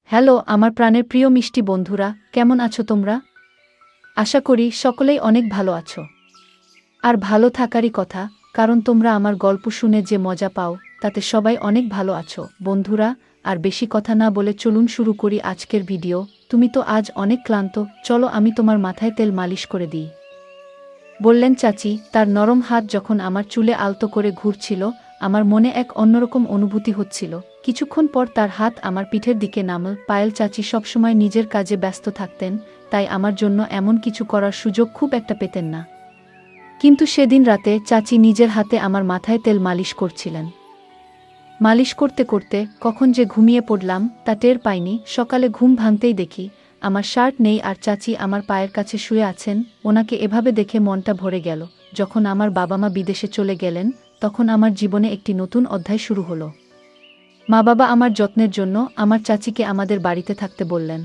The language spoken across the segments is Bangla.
হ্যালো আমার প্রাণের প্রিয় মিষ্টি বন্ধুরা, কেমন আছো তোমরা? আশা করি সকলেই অনেক ভালো আছো। আর ভালো থাকারই কথা, কারণ তোমরা আমার গল্প শুনে যে মজা পাও তাতে সবাই অনেক ভালো আছো। বন্ধুরা, আর বেশি কথা না বলে চলুন শুরু করি আজকের ভিডিও। তুমি তো আজ অনেক ক্লান্ত, চলো আমি তোমার মাথায় তেল মালিশ করে দিই, বললেন চাচি। তার নরম হাত যখন আমার চুলে আলতো করে ঘুরছিল, আমার মনে এক অন্যরকম অনুভূতি হচ্ছিল। কিছুক্ষণ পর তার হাত আমার পিঠের দিকে নামল। পায়েল চাচি সবসময় নিজের কাজে ব্যস্ত থাকতেন, তাই আমার জন্য এমন কিছু করার সুযোগ খুব একটা পেতেন না। কিন্তু সেদিন রাতে চাচি নিজের হাতে আমার মাথায় তেল মালিশ করছিলেন। মালিশ করতে করতে কখন যে ঘুমিয়ে পড়লাম তা টের পাইনি। সকালে ঘুম ভাঙতেই দেখি আমার শার্ট নেই আর চাচি আমার পায়ের কাছে শুয়ে আছেন। ওনাকে এভাবে দেখে মনটা ভরে গেল। যখন আমার বাবা মা বিদেশে চলে গেলেন, তখন আমার জীবনে একটি নতুন অধ্যায় শুরু হলো। মা বাবা আমার যত্নের জন্য আমার চাচিকে আমাদের বাড়িতে থাকতে বললেন।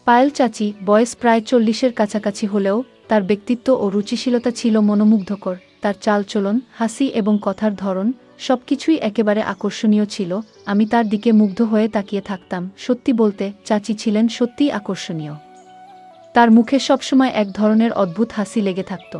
পায়েল চাচি বয়স প্রায় 40-এর কাছাকাছি হলেও তার ব্যক্তিত্ব ও রুচিশীলতা ছিল মনোমুগ্ধকর। তার চালচলন, হাসি এবং কথার ধরন সবকিছুই একেবারে আকর্ষণীয় ছিল। আমি তার দিকে মুগ্ধ হয়ে তাকিয়ে থাকতাম। সত্যি বলতে চাচি ছিলেন সত্যিই আকর্ষণীয়। তার মুখে সবসময় এক ধরনের অদ্ভুত হাসি লেগে থাকত।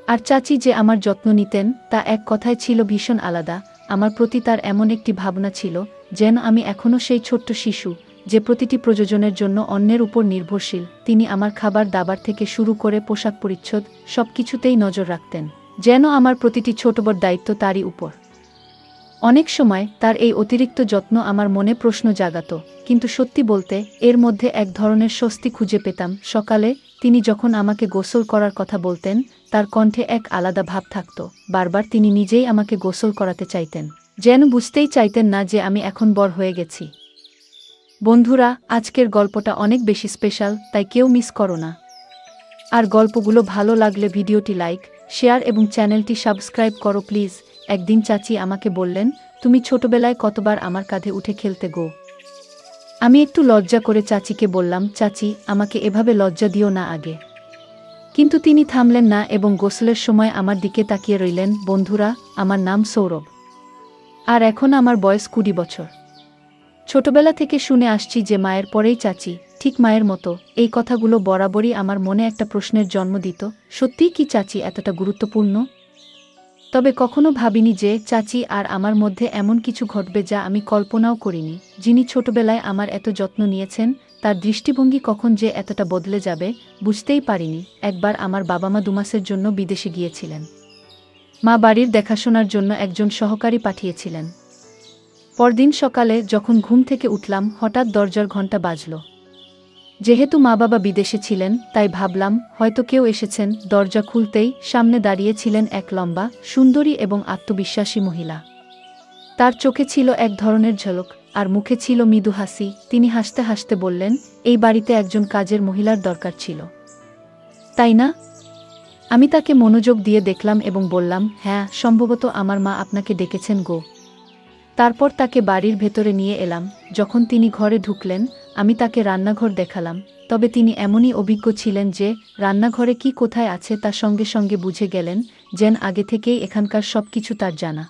আর চাচি যে আমার যত্ন নিতেন তা এক কথায় ছিল ভীষণ আলাদা। আমার প্রতি তার এমন একটি ভাবনা ছিল যেন আমি এখনও সেই ছোট্ট শিশু, যে প্রতিটি প্রয়োজনের জন্য অন্যের উপর নির্ভরশীল। তিনি আমার খাবার দাবার থেকে শুরু করে পোশাক পরিচ্ছদ সবকিছুতেই নজর রাখতেন, যেন আমার প্রতিটি ছোট বড় দায়িত্ব তারই উপর। অনেক সময় তার এই অতিরিক্ত যত্ন আমার মনে প্রশ্ন জাগাত, কিন্তু সত্যি বলতে এর মধ্যে এক ধরনের স্বস্তি খুঁজে পেতাম। সকালে তিনি যখন আমাকে গোসল করার কথা বলতেন, তার কণ্ঠে এক আলাদা ভাব থাকত। বারবার তিনি নিজেই আমাকে গোসল করাতে চাইতেন, যেন বুঝতেই চাইতেন না যে আমি এখন বড় হয়ে গেছি। বন্ধুরা, আজকের গল্পটা অনেক বেশি স্পেশাল, তাই কেউ মিস করো না। আর গল্পগুলো ভালো লাগলে ভিডিওটি লাইক, শেয়ার এবং চ্যানেলটি সাবস্ক্রাইব করো প্লিজ। একদিন চাচি আমাকে বললেন, তুমি ছোটবেলায় কতবার আমার কাঁধে উঠে খেলতে গো। আমি একটু লজ্জা করে চাচিকে বললাম, চাচি আমাকে এভাবে লজ্জা দিও না আগে। কিন্তু তিনি থামলেন না এবং গোসলের সময় আমার দিকে তাকিয়ে রইলেন। বন্ধুরা, আমার নাম সৌরভ, আর এখন আমার বয়স 20 বছর। ছোটবেলা থেকে শুনে আসছি যে মায়ের পরেই চাচি, ঠিক মায়ের মতো। এই কথাগুলো বরাবরই আমার মনে একটা প্রশ্নের জন্ম দিত, সত্যিই কি চাচি এতটা গুরুত্বপূর্ণ? তবে কখনো ভাবিনি যে চাচি আর আমার মধ্যে এমন কিছু ঘটবে যা আমি কল্পনাও করিনি। যিনি ছোটবেলায় আমার এত যত্ন নিয়েছেন, তার দৃষ্টিভঙ্গি কখন যে এতটা বদলে যাবে বুঝতেই পারিনি। একবার আমার বাবা মা 2 মাসের জন্য বিদেশে গিয়েছিলেন। মা বাড়ির দেখাশোনার জন্য একজন সহকারী পাঠিয়েছিলেন। পরদিন সকালে যখন ঘুম থেকে উঠলাম, হঠাৎ দরজার ঘণ্টা বাজল। যেহেতু মা বাবা বিদেশে ছিলেন, তাই ভাবলাম হয়তো কেউ এসেছেন। দরজা খুলতেই সামনে দাঁড়িয়ে ছিলেন এক লম্বা, সুন্দরী এবং আত্মবিশ্বাসী মহিলা। তার চোখে ছিল এক ধরনের ঝলক, আর মুখে ছিল মৃদু হাসি। তিনি হাসতে হাসতে বললেন, এই বাড়িতে একজন কাজের মহিলার দরকার ছিল, তাই না? আমি তাকে মনোযোগ দিয়ে দেখলাম এবং বললাম, হ্যাঁ, সম্ভবত আমার মা আপনাকে ডেকেছেন গো। তারপর তাকে বাড়ির ভেতরে নিয়ে এলাম। যখন তিনি ঘরে ঢুকলেন, আমি তাকে রান্নাঘর দেখালাম। তবে তিনি এমনই অভিজ্ঞ ছিলেন যে রান্নাঘরে কি কোথায় আছে তা সঙ্গে সঙ্গে বুঝে গেলেন, যেন আগে থেকেই এখানকার সবকিছু তার জানা।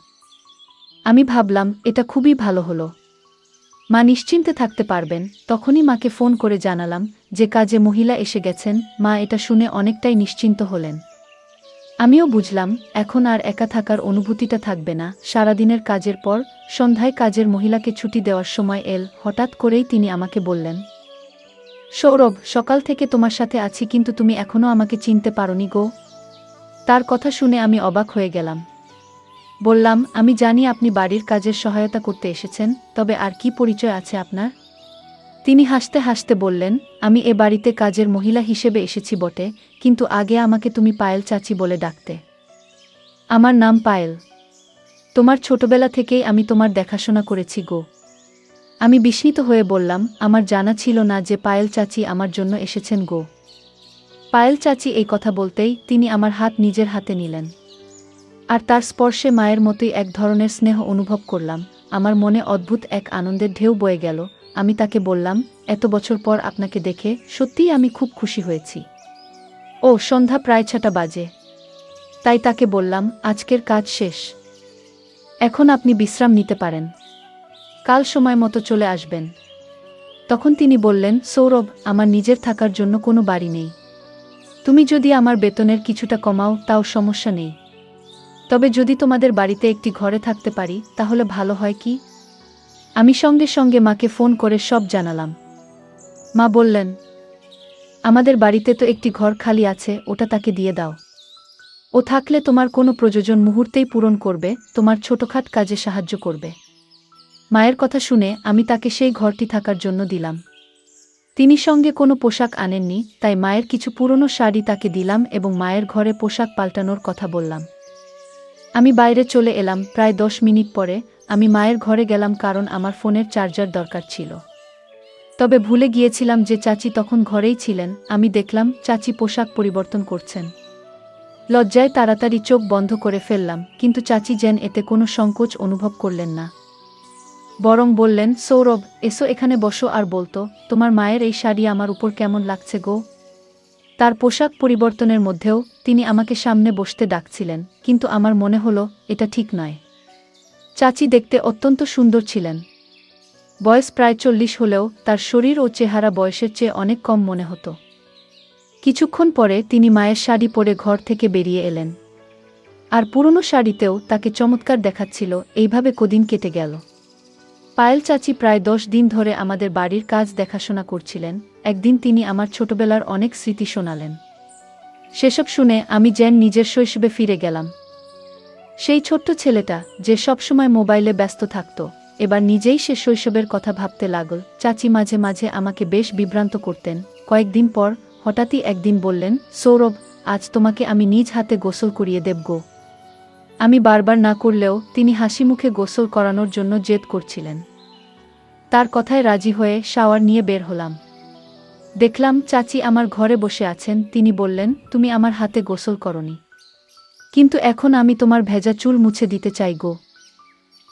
আমি ভাবলাম এটা খুবই ভালো হলো, মা নিশ্চিন্তে থাকতে পারবেন। তখনই মাকে ফোন করে জানালাম যে কাজে মহিলা এসে গেছেন। মা এটা শুনে অনেকটাই নিশ্চিন্ত হলেন। আমিও বুঝলাম এখন আর একা থাকার অনুভূতিটা থাকবে না। সারাদিনের কাজের পর সন্ধ্যায় কাজের মহিলাকে ছুটি দেওয়ার সময় এল। হঠাৎ করেই তিনি আমাকে বললেন, সৌরভ, সকাল থেকে তোমার সাথে আছি কিন্তু তুমি এখনো আমাকে চিনতে পারোনি গো। তার কথা শুনে আমি অবাক হয়ে গেলাম। বললাম, আমি জানি আপনি বাড়ির কাজের সহায়তা করতে এসেছেন, তবে আর কি পরিচয় আছে আপনার? তিনি হাসতে হাসতে বললেন, আমি এ বাড়িতে কাজের মহিলা হিসেবে এসেছি বটে, কিন্তু আগে আমাকে তুমি পায়েল চাচি বলে ডাকতে। আমার নাম পায়েল। তোমার ছোটবেলা থেকেই আমি তোমার দেখাশোনা করেছি গো। আমি বিস্মিত হয়ে বললাম, আমার জানা ছিল না যে পায়েল চাচি আমার জন্য এসেছেন গো। পায়েল চাচি এই কথা বলতেই তিনি আমার হাত নিজের হাতে নিলেন, আর তার স্পর্শে মায়ের মতোই এক ধরনের স্নেহ অনুভব করলাম। আমার মনে অদ্ভুত এক আনন্দের ঢেউ বয়ে গেল। আমি তাকে বললাম, এত বছর পর আপনাকে দেখে সত্যিই আমি খুব খুশি হয়েছি। ও সন্ধ্যা প্রায় 6টা বাজে। তাই তাকে বললাম, আজকের কাজ শেষ, এখন আপনি বিশ্রাম নিতে পারেন, কাল সময় মতো চলে আসবেন। তখন তিনি বললেন, সৌরভ, আমার নিজের থাকার জন্য কোনো বাড়ি নেই। তুমি যদি আমার বেতনের কিছুটা কমাও তাও সমস্যা নেই, তবে যদি তোমাদের বাড়িতে একটি ঘরে থাকতে পারি তাহলে ভালো হয় কি? আমি সঙ্গে সঙ্গে মাকে ফোন করে সব জানালাম। মা বললেন, আমাদের বাড়িতে তো একটি ঘর খালি আছে, ওটা তাকে দিয়ে দাও। ও থাকলে তোমার কোনো প্রয়োজন মুহূর্তেই পূরণ করবে, তোমার ছোটখাট কাজে সাহায্য করবে। মায়ের কথা শুনে আমি তাকে সেই ঘরটি থাকার জন্য দিলাম। তিনি সঙ্গে কোনো পোশাক আনেননি, তাই মায়ের কিছু পুরনো শাড়ি তাকে দিলাম এবং মায়ের ঘরে পোশাক পাল্টানোর কথা বললাম। আমি বাইরে চলে এলাম। প্রায় 10 মিনিট পরে আমি মায়ের ঘরে গেলাম, কারণ আমার ফোনের চার্জার দরকার ছিল। তবে ভুলে গিয়েছিলাম যে চাচি তখন ঘরেই ছিলেন। আমি দেখলাম চাচি পোশাক পরিবর্তন করছেন। লজ্জায় তাড়াতাড়ি চোখ বন্ধ করে ফেললাম, কিন্তু চাচি যেন এতে কোনো সংকোচ অনুভব করলেন না, বরং বললেন, সৌরভ, এসো এখানে বসো আর বলতো, তোমার মায়ের এই শাড়ি আমার উপর কেমন লাগছে গো। তার পোশাক পরিবর্তনের মধ্যেও তিনি আমাকে সামনে বসতে ডাকছিলেন, কিন্তু আমার মনে হলো এটা ঠিক নয়। চাচি দেখতে অত্যন্ত সুন্দর ছিলেন। বয়স প্রায় 40 হলেও তার শরীর ও চেহারা বয়সের চেয়ে অনেক কম মনে হতো। কিছুক্ষণ পরে তিনি মায়ের শাড়ি পরে ঘর থেকে বেরিয়ে এলেন। আর পুরনো শাড়িতেও তাকে চমৎকার দেখাচ্ছিল। এইভাবে কদিন কেটে গেল। পায়েল চাচি প্রায় 10 দিন ধরে আমাদের বাড়ির কাজ দেখাশোনা করছিলেন। একদিন তিনি আমার ছোটবেলার অনেক স্মৃতি শোনালেন। সেসব শুনে আমি যেন নিজের শৈশবে ফিরে গেলাম। সেই ছোট্ট ছেলেটা যে সবসময় মোবাইলে ব্যস্ত থাকত, এবার নিজেই সে শৈশবের কথা ভাবতে লাগল। চাচি মাঝে মাঝে আমাকে বেশ বিভ্রান্ত করতেন। কয়েকদিন পর হঠাৎই একদিন বললেন, সৌরভ, আজ তোমাকে আমি নিজ হাতে গোসল করিয়ে দেব গো। আমি বারবার না করলেও তিনি হাসি মুখে গোসল করানোর জন্য জেদ করছিলেন। তার কথায় রাজি হয়ে শাওয়ার নিয়ে বের হলাম। দেখলাম চাচি আমার ঘরে বসে আছেন। তিনি বললেন, তুমি আমার হাতে গোসল করনি, কিন্তু এখন আমি তোমার ভেজা চুল মুছে দিতে চাই গো।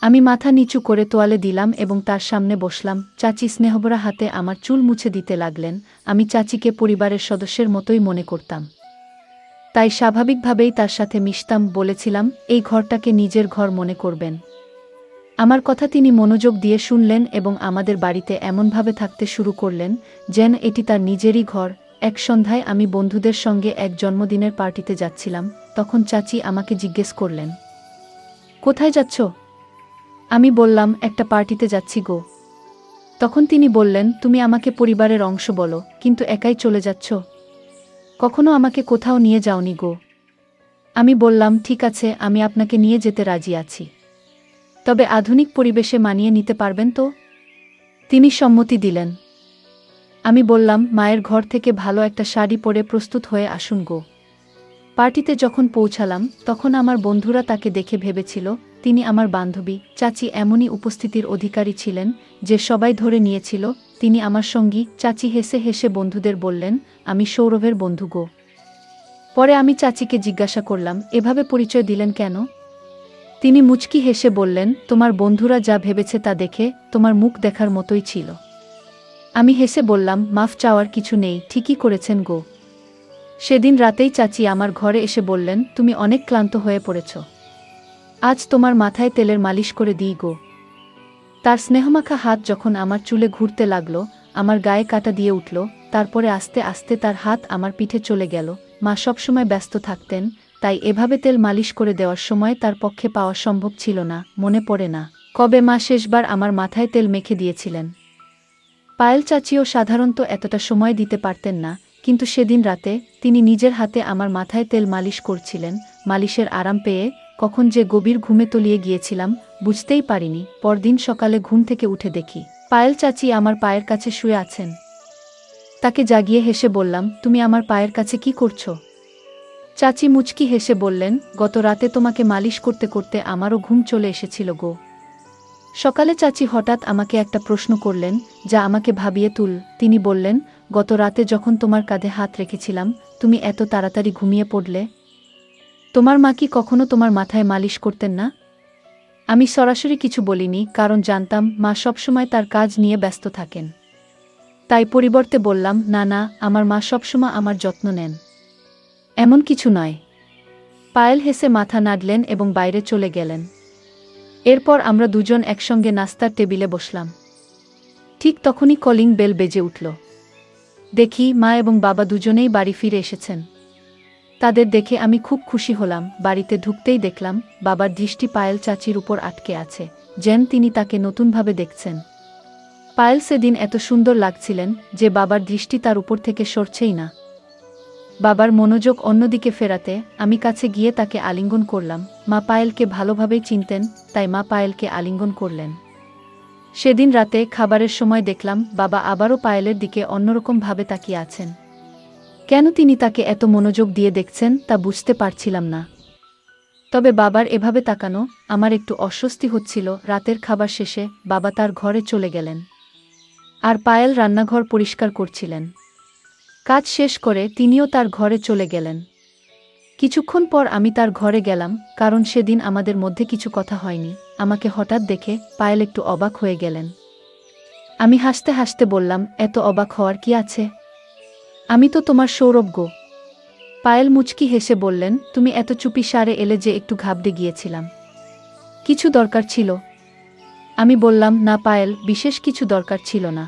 আমি মাথা নিচু করে তোয়ালে দিলাম এবং তার সামনে বসলাম। চাচি স্নেহভরা হাতে আমার চুল মুছে দিতে লাগলেন। আমি চাচিকে পরিবারের সদস্যের মতোই মনে করতাম, তাই স্বাভাবিকভাবেই তার সাথে মিশতাম। বলেছিলাম, এই ঘরটাকে নিজের ঘর মনে করবেন। আমার কথা তিনি মনোযোগ দিয়ে শুনলেন এবং আমাদের বাড়িতে এমনভাবে থাকতে শুরু করলেন যেন এটি তার নিজেরই ঘর। এক সন্ধ্যায় আমি বন্ধুদের সঙ্গে এক জন্মদিনের পার্টিতে যাচ্ছিলাম। তখন চাচি আমাকে জিজ্ঞেস করলেন, কোথায় যাচ্ছ? আমি বললাম, একটা পার্টিতে যাচ্ছি গো। তখন তিনি বললেন, তুমি আমাকে পরিবারের অংশ বলো, কিন্তু একাই চলে যাচ্ছ, কখনো আমাকে কোথাও নিয়ে যাওনি গো। আমি বললাম, ঠিক আছে, আমি আপনাকে নিয়ে যেতে রাজি আছি, তবে আধুনিক পরিবেশে মানিয়ে নিতে পারবেন তো? তিনি সম্মতি দিলেন। আমি বললাম, মায়ের ঘর থেকে ভালো একটা শাড়ি পরে প্রস্তুত হয়ে আসুন গো। পার্টিতে যখন পৌঁছালাম তখন আমার বন্ধুরা তাকে দেখে ভেবেছিল তিনি আমার বান্ধবী। চাচি এমনই উপস্থিতির অধিকারী ছিলেন যে সবাই ধরে নিয়েছিল তিনি আমার সঙ্গী। চাচি হেসে হেসে বন্ধুদের বললেন, আমি সৌরভের বন্ধু গো। পরে আমি চাচিকে জিজ্ঞাসা করলাম, এভাবে পরিচয় দিলেন কেন? তিনি মুচকি হেসে বললেন, তোমার বন্ধুরা যা ভেবেছে তা দেখে তোমার মুখ দেখার মতোই ছিল। আমি হেসে বললাম, মাফ চাওয়ার কিছু নেই, ঠিকই করেছেন গো। সেদিন রাতেই চাচি আমার ঘরে এসে বললেন, তুমি অনেক ক্লান্ত হয়ে পড়েছ, আজ তোমার মাথায় তেলের মালিশ করে দিই গো। তার স্নেহমাখা হাত যখন আমার চুলে ঘুরতে লাগলো, আমার গায়ে কাটা দিয়ে উঠল। তারপরে আস্তে আস্তে তার হাত আমার পিঠে চলে গেল। মা সবসময় ব্যস্ত থাকতেন, তাই এভাবে তেল মালিশ করে দেওয়ার সময় তার পক্ষে পাওয়া সম্ভব ছিল না। মনে পড়ে না কবে মা শেষবার আমার মাথায় তেল মেখে দিয়েছিলেন। পায়েল চাচিও সাধারণত এতটা সময় দিতে পারতেন না, কিন্তু সেদিন রাতে তিনি নিজের হাতে আমার মাথায় তেল মালিশ করছিলেন। মালিশের আরাম পেয়ে কখন যে গভীর ঘুমে তলিয়ে গিয়েছিলাম বুঝতেই পারিনি। পরদিন সকালে ঘুম থেকে উঠে দেখি পায়েল চাচি আমার পায়ের কাছে শুয়ে আছেন। তাকে জাগিয়ে হেসে বললাম, তুমি আমার পায়ের কাছে কি করছো? চাচি মুচকি হেসে বললেন, গত রাতে তোমাকে মালিশ করতে করতে আমারও ঘুম চলে এসেছিল গো। সকালে চাচি হঠাৎ আমাকে একটা প্রশ্ন করলেন যা আমাকে ভাবিয়ে তুল। তিনি বললেন, গত রাতে যখন তোমার কাঁধে হাত রেখেছিলাম তুমি এত তাড়াতাড়ি ঘুমিয়ে পড়লে, তোমার মা কি কখনো তোমার মাথায় মালিশ করতেন না? আমি সরাসরি কিছু বলিনি, কারণ জানতাম মা সবসময় তার কাজ নিয়ে ব্যস্ত থাকেন। তাই পরিবর্তে বললাম, না না, আমার মা সবসময় আমার যত্ন নেন, এমন কিছু নয়। পায়েল হেসে মাথা নাড়লেন এবং বাইরে চলে গেলেন। এরপর আমরা দুজন একসঙ্গে নাস্তার টেবিলে বসলাম। ঠিক তখনই কলিং বেল বেজে উঠল। দেখি মা এবং বাবা দুজনেই বাড়ি ফিরে এসেছেন। তাদের দেখে আমি খুব খুশি হলাম। বাড়িতে ঢুকতেই দেখলাম বাবার দৃষ্টি পায়েল চাচির উপর আটকে আছে, যেন তিনি তাকে নতুনভাবে দেখছেন। পায়েল সেদিন এত সুন্দর লাগছিলেন যে বাবার দৃষ্টি তার উপর থেকে সরছেই না। বাবার মনোযোগ অন্যদিকে ফেরাতে আমি কাছে গিয়ে তাকে আলিঙ্গন করলাম। মা পায়েলকে ভালোভাবেই চিনতেন, তাই মা পায়েলকে আলিঙ্গন করলেন। সেদিন রাতে খাবারের সময় দেখলাম বাবা আবারও পায়েলের দিকে অন্যরকম ভাবে তাকিয়ে আছেন। কেন তিনি তাকে এত মনোযোগ দিয়ে দেখছেন তা বুঝতে পারছিলাম না। তবে বাবার এভাবে তাকানো আমার একটু অস্বস্তি হচ্ছিল। রাতের খাবার শেষে বাবা তার ঘরে চলে গেলেন, আর পায়েল রান্নাঘর পরিষ্কার করছিলেন। কাজ শেষ করে তিনিও তার ঘরে চলে গেলেন। কিছুক্ষণ পর আমি তার ঘরে গেলাম, কারণ সেদিন আমাদের মধ্যে কিছু কথা হয়নি। আমাকে হঠাৎ দেখে পায়েল একটু অবাক হয়ে গেলেন। আমি হাসতে হাসতে বললাম, এত অবাক হওয়ার কি আছে? আমি তো তোমার সৌরভ গো। পায়েল মুচকি হেসে বললেন, তুমি এত চুপি সারে এলে যে একটু ঘাবড়ে গিয়েছিলাম। কিছু দরকার ছিল? আমি বললাম, না পায়েল, বিশেষ কিছু দরকার ছিল না।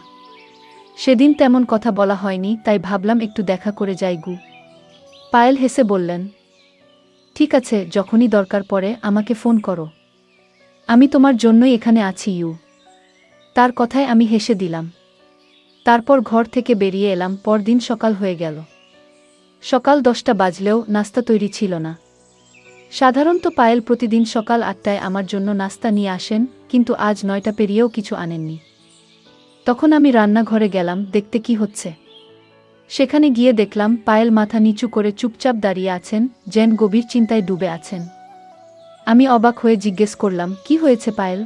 সেদিন তেমন কথা বলা হয়নি, তাই ভাবলাম একটু দেখা করে যাই গু। পায়েল হেসে বললেন, ঠিক আছে, যখনই দরকার পড়ে আমাকে ফোন করো। আমি তোমার জন্যই এখানে আছি ইউ। তার কথায় আমি হেসে দিলাম। তারপর ঘর থেকে বেরিয়ে এলাম। পরদিন সকাল হয়ে গেল। সকাল 10টা বাজলেও নাস্তা তৈরি ছিল না। সাধারণত পায়েল প্রতিদিন সকাল 8টায় আমার জন্য নাস্তা নিয়ে আসেন, কিন্তু আজ 9টা পেরিয়েও কিছু আনেননি। তখন আমি রান্নাঘরে গেলাম দেখতে কি হচ্ছে। সেখানে গিয়ে দেখলাম পায়েল মাথা নিচু করে চুপচাপ দাঁড়িয়ে আছেন, যেন গভীর চিন্তায় ডুবে আছেন। আমি অবাক হয়ে জিজ্ঞেস করলাম, কি হয়েছে পায়েল?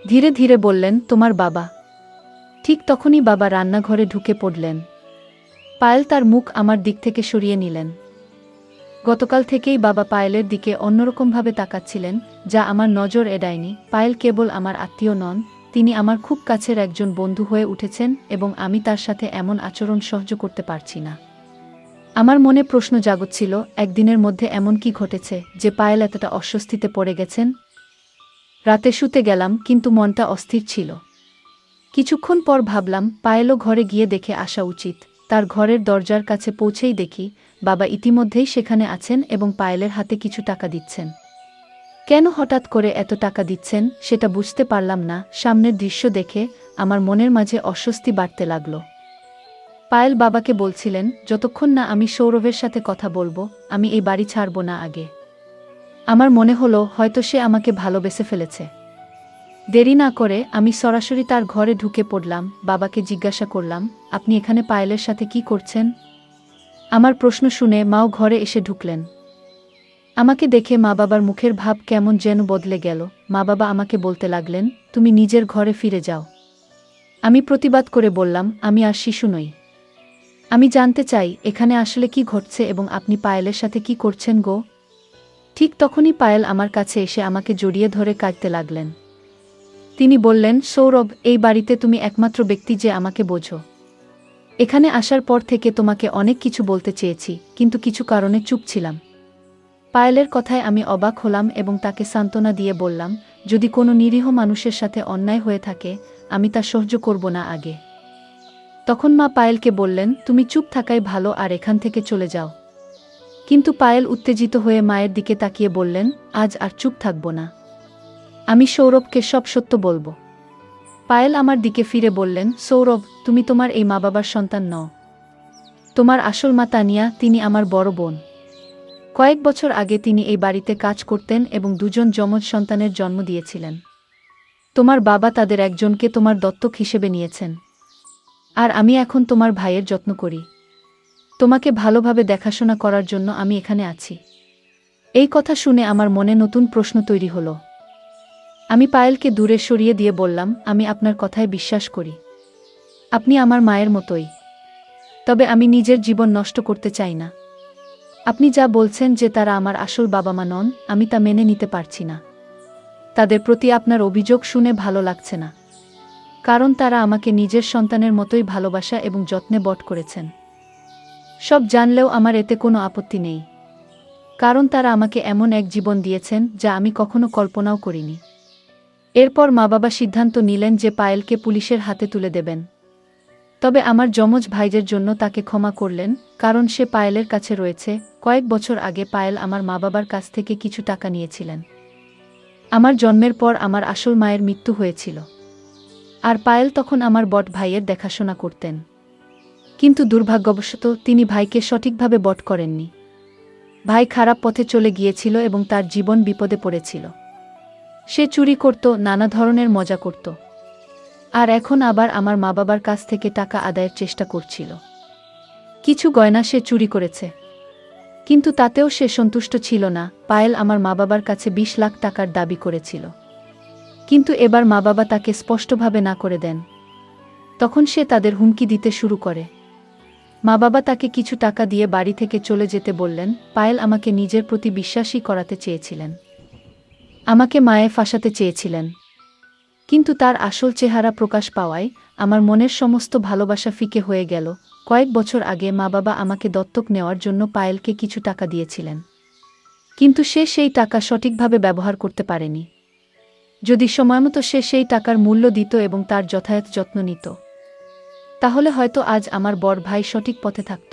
ধীরে ধীরে বললেন, তোমার বাবা। ঠিক তখনই বাবা রান্নাঘরে ঢুকে পড়লেন। পায়েল তার মুখ আমার দিক থেকে সরিয়ে নিলেন। গতকাল থেকেই বাবা পায়েলের দিকে অন্যরকমভাবে তাকাচ্ছিলেন, যা আমার নজর এড়ায়নি। পায়েল কেবল আমার আত্মীয় নন, তিনি আমার খুব কাছের একজন বন্ধু হয়ে উঠেছেন, এবং আমি তার সাথে এমন আচরণ সহ্য করতে পারছি না। আমার মনে প্রশ্ন জাগছিল, একদিনের মধ্যে এমন কি ঘটেছে যে পায়েল এতটা অস্বস্তিতে পড়ে গেছেন? রাতে শুতে গেলাম, কিন্তু মনটা অস্থির ছিল। কিছুক্ষণ পর ভাবলাম পায়েলও ঘরে গিয়ে দেখে আসা উচিত। তার ঘরের দরজার কাছে পৌঁছেই দেখি বাবা ইতিমধ্যেই সেখানে আছেন এবং পায়েলের হাতে কিছু টাকা দিচ্ছেন। কেন হঠাৎ করে এত টাকা দিচ্ছেন সেটা বুঝতে পারলাম না। সামনের দৃশ্য দেখে আমার মনের মাঝে অস্বস্তি বাড়তে লাগল। পায়েল বাবাকে বলছিলেন, যতক্ষণ না আমি সৌরভের সাথে কথা বলবো আমি এই বাড়ি ছাড়ব না আগে। আমার মনে হলো হয়তো সে আমাকে ভালোবেসে ফেলেছে। দেরি না করে আমি সরাসরি তার ঘরে ঢুকে পড়লাম। বাবাকে জিজ্ঞাসা করলাম, আপনি এখানে পায়েলের সাথে কি করছেন? আমার প্রশ্ন শুনে মাও ঘরে এসে ঢুকলেন। আমাকে দেখে মা বাবার মুখের ভাব কেমন যেন বদলে গেল। মা বাবা আমাকে বলতে লাগলেন, তুমি নিজের ঘরে ফিরে যাও। আমি প্রতিবাদ করে বললাম, আমি আর শিশু নই। আমি জানতে চাই এখানে আসলে কি ঘটছে এবং আপনি পায়েলের সাথে কি করছেন গো। ঠিক তখনই পায়েল আমার কাছে এসে আমাকে জড়িয়ে ধরে কাঁদতে লাগলেন। তিনি বললেন, সৌরভ, এই বাড়িতে তুমি একমাত্র ব্যক্তি যে আমাকে বোঝো। এখানে আসার পর থেকে তোমাকে অনেক কিছু বলতে চেয়েছি, কিন্তু কিছু কারণে চুপ ছিলাম। পায়েলের কথায় আমি অবাক হলাম এবং তাকে সান্ত্বনা দিয়ে বললাম, যদি কোনো নিরীহ মানুষের সাথে অন্যায় হয়ে থাকে আমি তা সহ্য করব না আগে। তখন মা পায়েলকে বললেন, তুমি চুপ থাকাই ভালো আর এখান থেকে চলে যাও। কিন্তু পায়েল উত্তেজিত হয়ে মায়ের দিকে তাকিয়ে বললেন, আজ আর চুপ থাকব না। আমি সৌরভকে সব সত্য বলবো। পায়েল আমার দিকে ফিরে বললেন, সৌরভ, তুমি তোমার এই মা বাবার সন্তান নও। তোমার আসল মা তানিয়া, তিনি আমার বড় বোন। কয়েক বছর আগে তিনি এই বাড়িতে কাজ করতেন এবং দুজন যমজ সন্তানের জন্ম দিয়েছিলেন। তোমার বাবা তাদের একজনকে তোমার দত্তক হিসেবে নিয়েছেন, আর আমি এখন তোমার ভাইয়ের যত্ন করি। তোমাকে ভালোভাবে দেখাশোনা করার জন্য আমি এখানে আছি। এই কথা শুনে আমার মনে নতুন প্রশ্ন তৈরি হলো। আমি পায়েলকে দূরে সরিয়ে দিয়ে বললাম, আমি আপনার কথায় বিশ্বাস করি। আপনি আমার মায়ের মতোই। তবে আমি নিজের জীবন নষ্ট করতে চাই না। আপনি যা বলছেন যে তারা আমার আসল বাবা মা নন, আমি তা মেনে নিতে পারছি না। তাদের প্রতি আপনার অভিযোগ শুনে ভালো লাগছে না, কারণ তারা আমাকে নিজের সন্তানের মতোই ভালোবাসা এবং যত্নে বড় করেছেন। সব জানলেও আমার এতে কোনো আপত্তি নেই, কারণ তারা আমাকে এমন এক জীবন দিয়েছেন যা আমি কখনো কল্পনাও করিনি। এরপর মা বাবা সিদ্ধান্ত নিলেন যে পায়েলকে পুলিশের হাতে তুলে দেবেন। তবে আমার যমজ ভাইদের জন্য তাকে ক্ষমা করলেন, কারণ সে পায়েলের কাছে রয়েছে। কয়েক বছর আগে পায়েল আমার মা বাবার কাছ থেকে কিছু টাকা নিয়েছিলেন। আমার জন্মের পর আমার আসল মায়ের মৃত্যু হয়েছিল, আর পায়েল তখন আমার বট ভাইয়ের দেখাশোনা করতেন। কিন্তু দুর্ভাগ্যবশত তিনি ভাইকে সঠিকভাবে বট করেননি। ভাই খারাপ পথে চলে গিয়েছিল এবং তার জীবন বিপদে পড়েছিল। সে চুরি করত, নানা ধরনের মজা করত, আর এখন আবার আমার মা বাবার কাছ থেকে টাকা আদায়ের চেষ্টা করছিল। কিছু গয়না সে চুরি করেছে, কিন্তু তাতেও সে সন্তুষ্ট ছিল না। পায়েল আমার মা বাবার কাছে 20 লাখ টাকার দাবি করেছিল, কিন্তু এবার মা বাবা তাকে স্পষ্টভাবে না করে দেন। তখন সে তাদের হুমকি দিতে শুরু করে। মা বাবা তাকে কিছু টাকা দিয়ে বাড়ি থেকে চলে যেতে বললেন। পায়েল আমাকে নিজের প্রতি বিশ্বাসী করাতে চেয়েছিলেন, আমাকে মায়ে ফাঁসাতে চেয়েছিলেন, কিন্তু তার আসল চেহারা প্রকাশ পাওয়ায় আমার মনের সমস্ত ভালোবাসা ফিকে হয়ে গেল। কয়েক বছর আগে মা বাবা আমাকে দত্তক নেওয়ার জন্য পায়েলকে কিছু টাকা দিয়েছিলেন, কিন্তু সে সেই টাকা সঠিকভাবে ব্যবহার করতে পারেনি। যদি সময়মতো সে সেই টাকার মূল্য দিত এবং তার যথাযথ যত্ন নিত, তাহলে হয়তো আজ আমার বড় ভাই সঠিক পথে থাকত।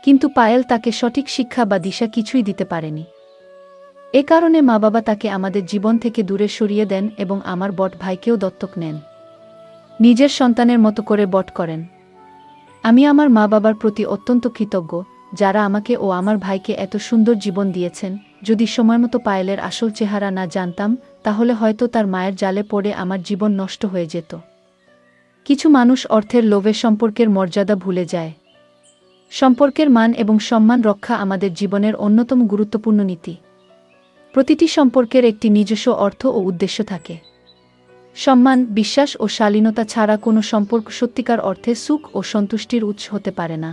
কিন্তু পায়েল তাকে সঠিক শিক্ষা বা দিশা কিছুই দিতে পারেনি। এ কারণে মা বাবা তাকে আমাদের জীবন থেকে দূরে সরিয়ে দেন এবং আমার বট ভাইকেও দত্তক নেন। নিজের সন্তানের মতো করে বট করেন। আমি আমার মা বাবার প্রতি অত্যন্ত কৃতজ্ঞ, যারা আমাকে ও আমার ভাইকে এত সুন্দর জীবন দিয়েছেন। যদি সময়মতো পায়েলের আসল চেহারা না জানতাম, তাহলে হয়তো তার মায়ের জালে পড়ে আমার জীবন নষ্ট হয়ে যেত। কিছু মানুষ অর্থের লোভে সম্পর্কের মর্যাদা ভুলে যায়। সম্পর্কের মান এবং সম্মান রক্ষা আমাদের জীবনের অন্যতম গুরুত্বপূর্ণ নীতি। প্রতিটি সম্পর্কের একটি নিজস্ব অর্থ ও উদ্দেশ্য থাকে। সম্মান, বিশ্বাস ও শালীনতা ছাড়া কোনো সম্পর্ক সত্যিকার অর্থে সুখ ও সন্তুষ্টির উৎস হতে পারে না।